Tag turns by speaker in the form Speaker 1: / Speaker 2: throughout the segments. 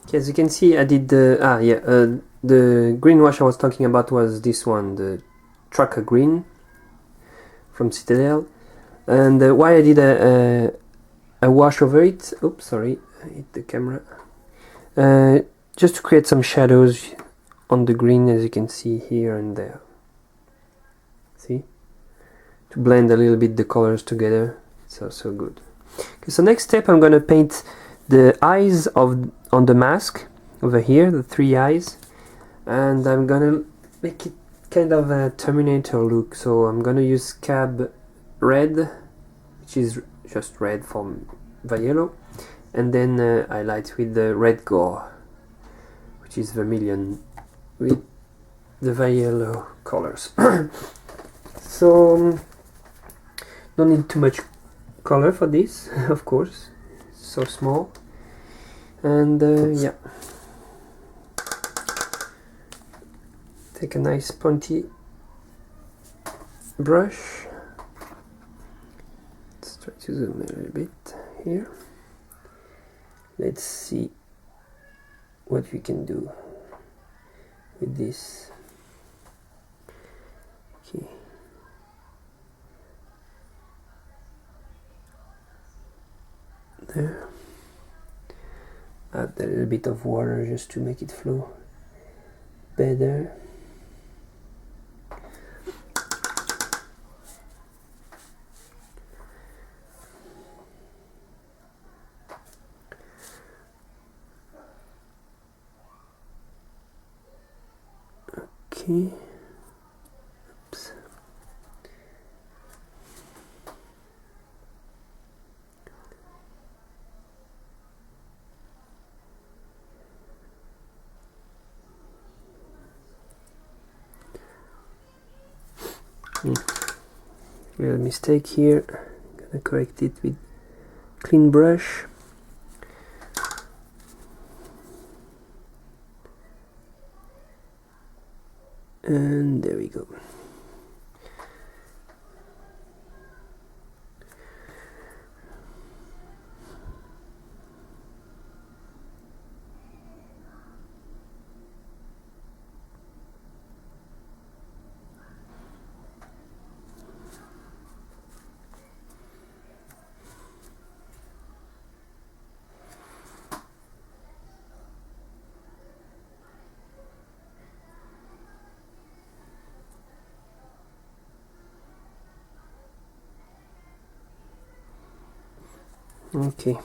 Speaker 1: Okay, as you can see, I did the green wash I was talking about was this one, the Trucker Green from Citadel. And why I did a wash over it, oops, sorry, I hit the camera, just to create some shadows on the green, as you can see here and there. See? To blend a little bit the colors together. It's also good. Okay, so next step, I'm gonna paint the eyes on the mask over here, the 3 eyes, and I'm gonna make it kind of a Terminator look. So I'm gonna use Cab Red, which is just red from the yellow, and then highlight with the Red Gore, which is vermilion with the yellow colors. So don't need too much color for this, of course, it's so small. And yeah, take a nice pointy brush. Let's try to zoom a little bit here. Let's see what we can do with this. Okay. There. Add a little bit of water just to make it flow better. Okay. Oops. Little mistake here. Gonna correct it with clean brush. And there we go. Okay.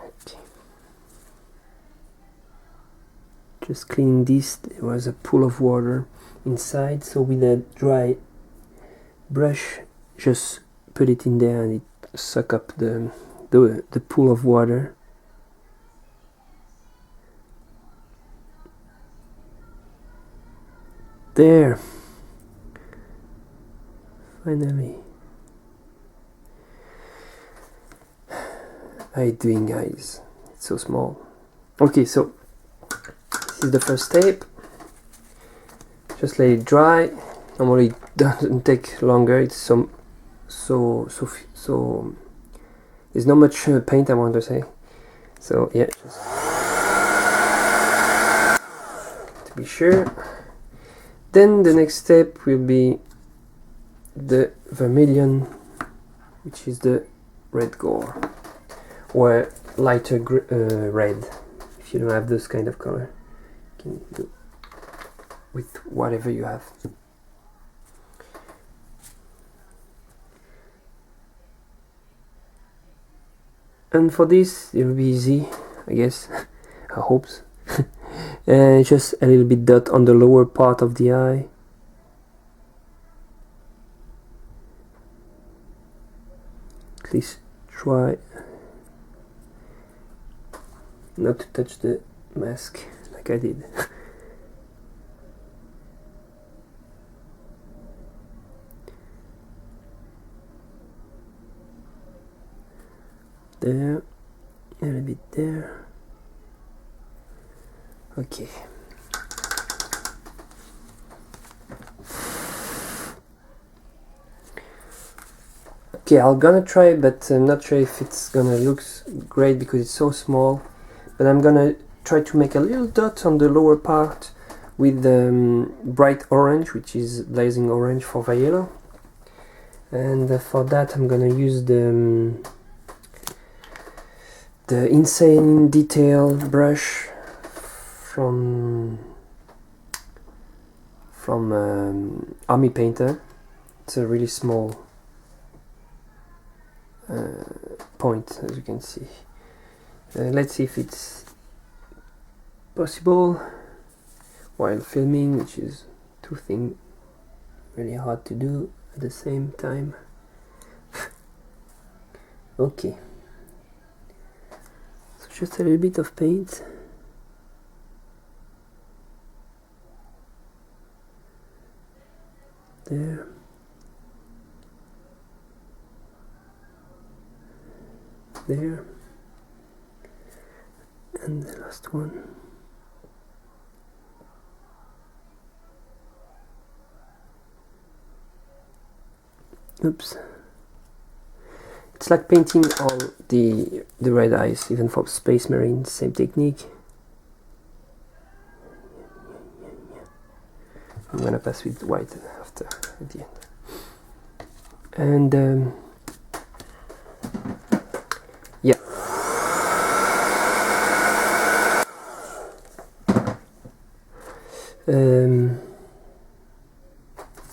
Speaker 1: Okay. Just cleaning this, there was a pool of water inside, so with a dry brush, just put it in there and it suck up the pool of water. There. Finally. How are you doing, guys? It's so small. Okay, so this is the first step. Just let it dry. Normally it doesn't take longer. It's so there's not much paint, I want to say. So yeah, just to be sure. Then the next step will be the vermilion, which is the Red Gore, or lighter red. If you don't have this kind of color, you can do with whatever you have. And for this, it will be easy, I guess. I hope. Just a little bit dot on the lower part of the eye. Please try not to touch the mask like I did. There, a little bit there. Okay. Okay, I'm gonna try, but I'm not sure if it's gonna look great because it's so small. But I'm gonna try to make a little dot on the lower part with bright orange, which is blazing orange for the yellow. And for that I'm gonna use the insane detail brush from Army Painter. It's a really small point, as you can see. Let's see if it's possible while filming, which is two things really hard to do at the same time. Okay, so just a little bit of paint. There. There. And the last one. Oops. It's like painting all the red eyes, even for Space Marines, same technique. I'm gonna pass with white after, at the end. And yeah.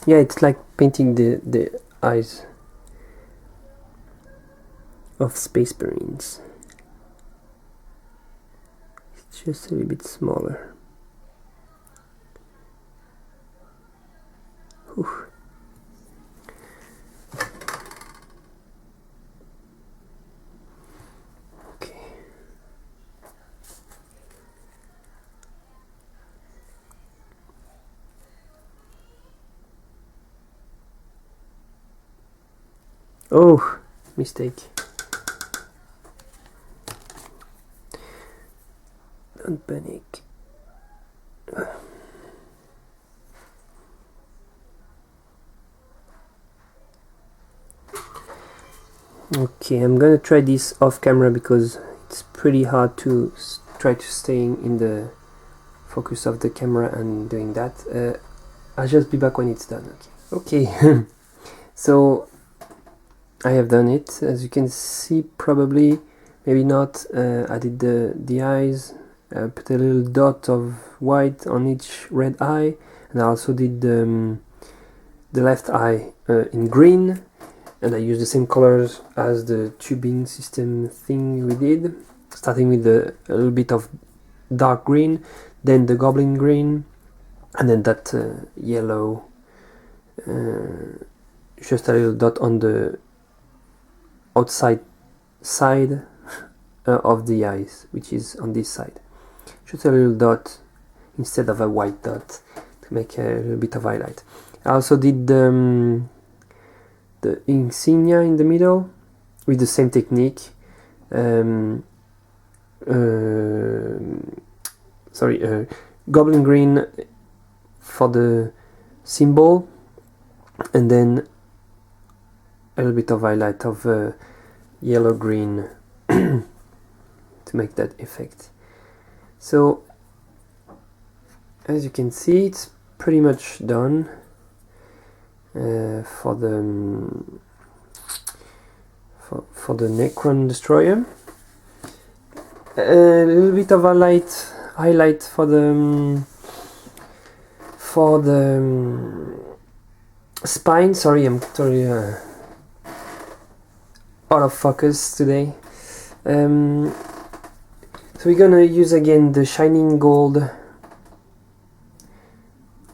Speaker 1: Yeah, it's like painting the eyes of Space Marines. It's just a little bit smaller. Whew. Okay. Oh, mistake. Don't panic. Okay, I'm gonna try this off camera because it's pretty hard to try to stay in the focus of the camera and doing that. I'll just be back when it's done. Okay. Okay. So I have done it, as you can see. Probably, maybe not. I did the eyes, put a little dot of white on each red eye, and I also did the left eye in green, and I used the same colors as the tubing system thing we did, starting with a little bit of dark green, then the goblin green, and then that yellow, just a little dot on the outside side of the eyes, which is on this side. Just a little dot instead of a white dot to make a little bit of highlight. I also did the insignia in the middle with the same technique. Goblin green for the symbol, and then a little bit of highlight of yellow green to make that effect. So as you can see, it's pretty much done for the Necron Destroyer. A little bit of highlight for the spine. Sorry, I'm totally out of focus today. So we're gonna use again the shining gold,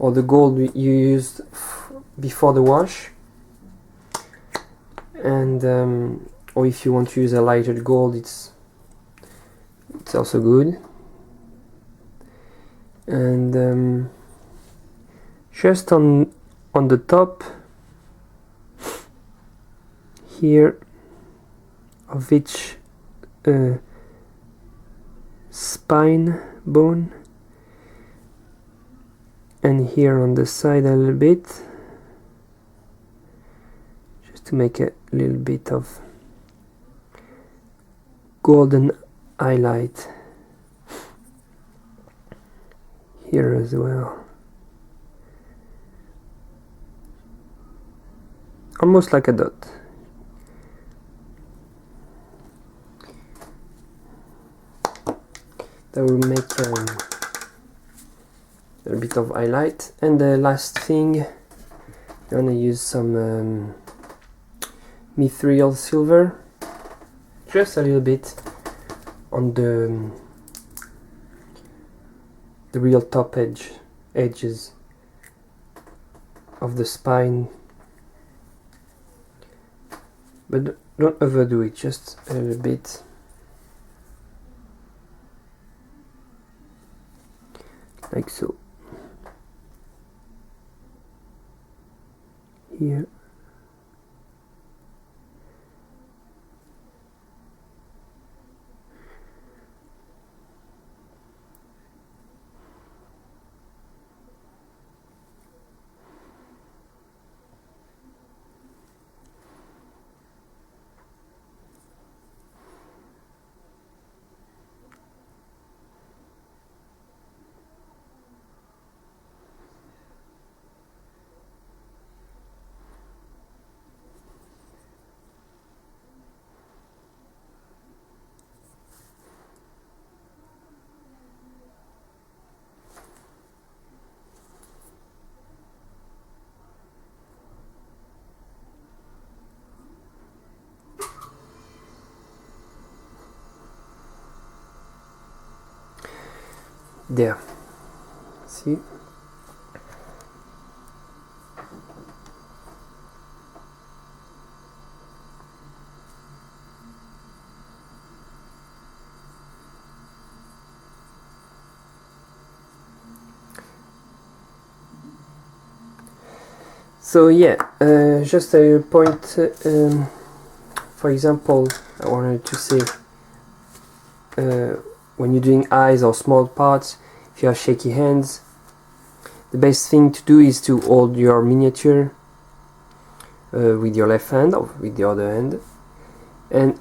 Speaker 1: or the gold you used before the wash, and or if you want to use a lighter gold, it's also good. And just on the top here of each spine bone, and here on the side a little bit, just to make a little bit of golden highlight here as well, almost like a dot. That will make a bit of highlight. And the last thing, I'm gonna use some mithril silver, just a little bit on the real top edges of the spine, but don't overdo it, just a little bit. Like so. Here. There, see? So yeah, just a point, for example, I wanted to say, when you're doing eyes or small parts, if you have shaky hands, the best thing to do is to hold your miniature with your left hand or with the other hand, and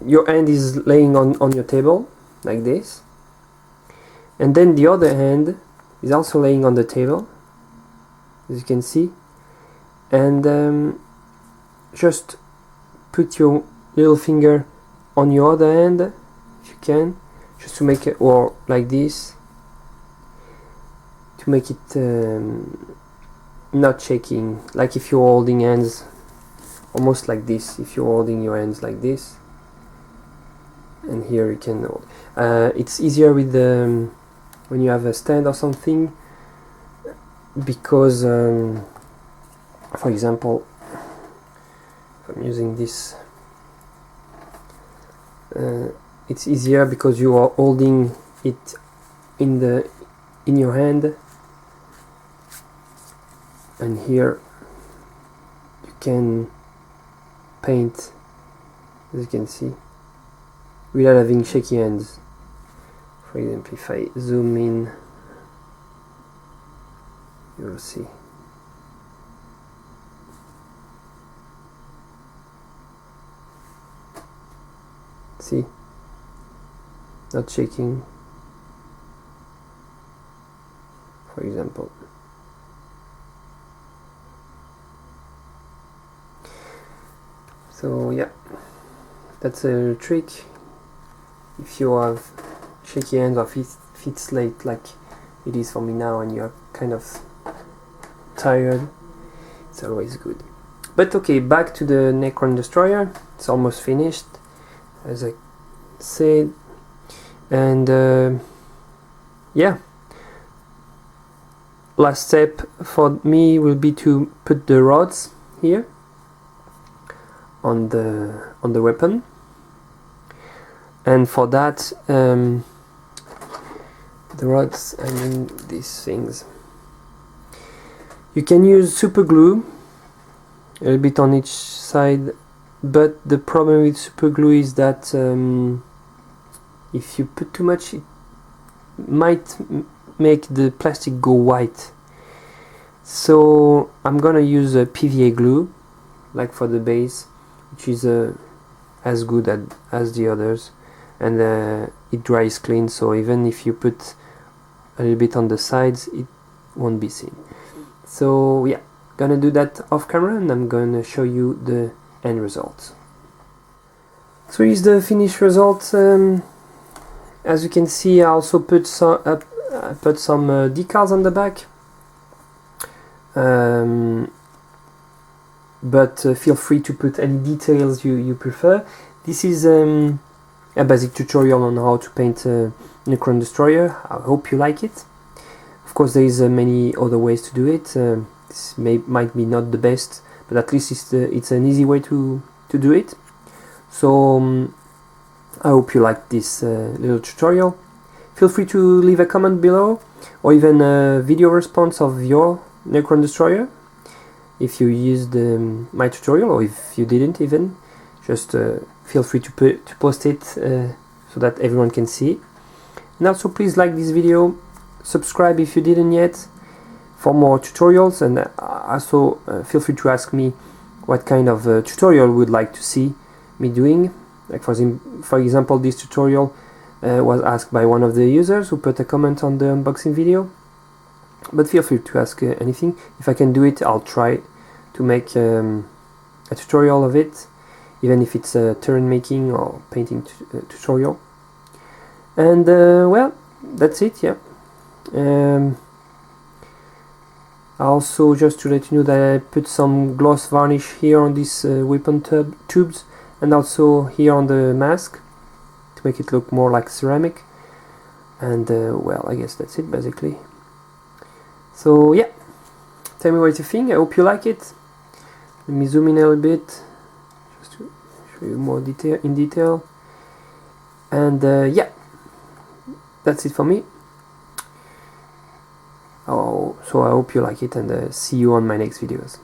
Speaker 1: your hand is laying on your table like this, and then the other hand is also laying on the table, as you can see, and just put your little finger on your other hand if you can, just to make it, or like this, to make it not shaking, like if you're holding hands, almost like this, if you're holding your hands like this, and here you can hold. It's easier with the when you have a stand or something, because for example, if I'm using this, it's easier because you are holding it in your hand, and here you can paint, as you can see, without having shaky hands. For example, if I zoom in, you will see. See? Not shaking, for example. So yeah, that's a trick. If you have shaky hands or feet slate like it is for me now, and you're kind of tired, it's always good. But okay, back to the Necron Destroyer. It's almost finished, as I said, and yeah, last step for me will be to put the rods here on the weapon, and for that, the rods, I mean these things, you can use super glue a little bit on each side, but the problem with super glue is that if you put too much, it might make the plastic go white. So I'm gonna use a PVA glue, like for the base, which is as good as the others, and it dries clean, so even if you put a little bit on the sides it won't be seen. So yeah, gonna do that off camera, and I'm gonna show you the end result. So here's the finished result. As you can see, I also put some decals on the back, but feel free to put any details you prefer. This is a basic tutorial on how to paint Necron Destroyer. I hope you like it. Of course, there is many other ways to do it. This might be not the best, but at least it's an easy way to do it. So I hope you liked this little tutorial. Feel free to leave a comment below, or even a video response of your Necron Destroyer if you used my tutorial, or if you didn't even. Just feel free to post it so that everyone can see it. And also please like this video, subscribe if you didn't yet for more tutorials, and also feel free to ask me what kind of tutorial you would like to see me doing. Like for example, this tutorial was asked by one of the users who put a comment on the unboxing video. But feel free to ask anything. If I can do it, I'll try to make a tutorial of it, even if it's a terrain making or painting tutorial. And well, that's it, yeah. Also, just to let you know that I put some gloss varnish here on these weapon tubes, and also here on the mask, to make it look more like ceramic. And well, I guess that's it basically. So yeah, tell me what you think. I hope you like it. Let me zoom in a little bit just to show you more in detail. And yeah, that's it for me. So I hope you like it, and see you on my next videos.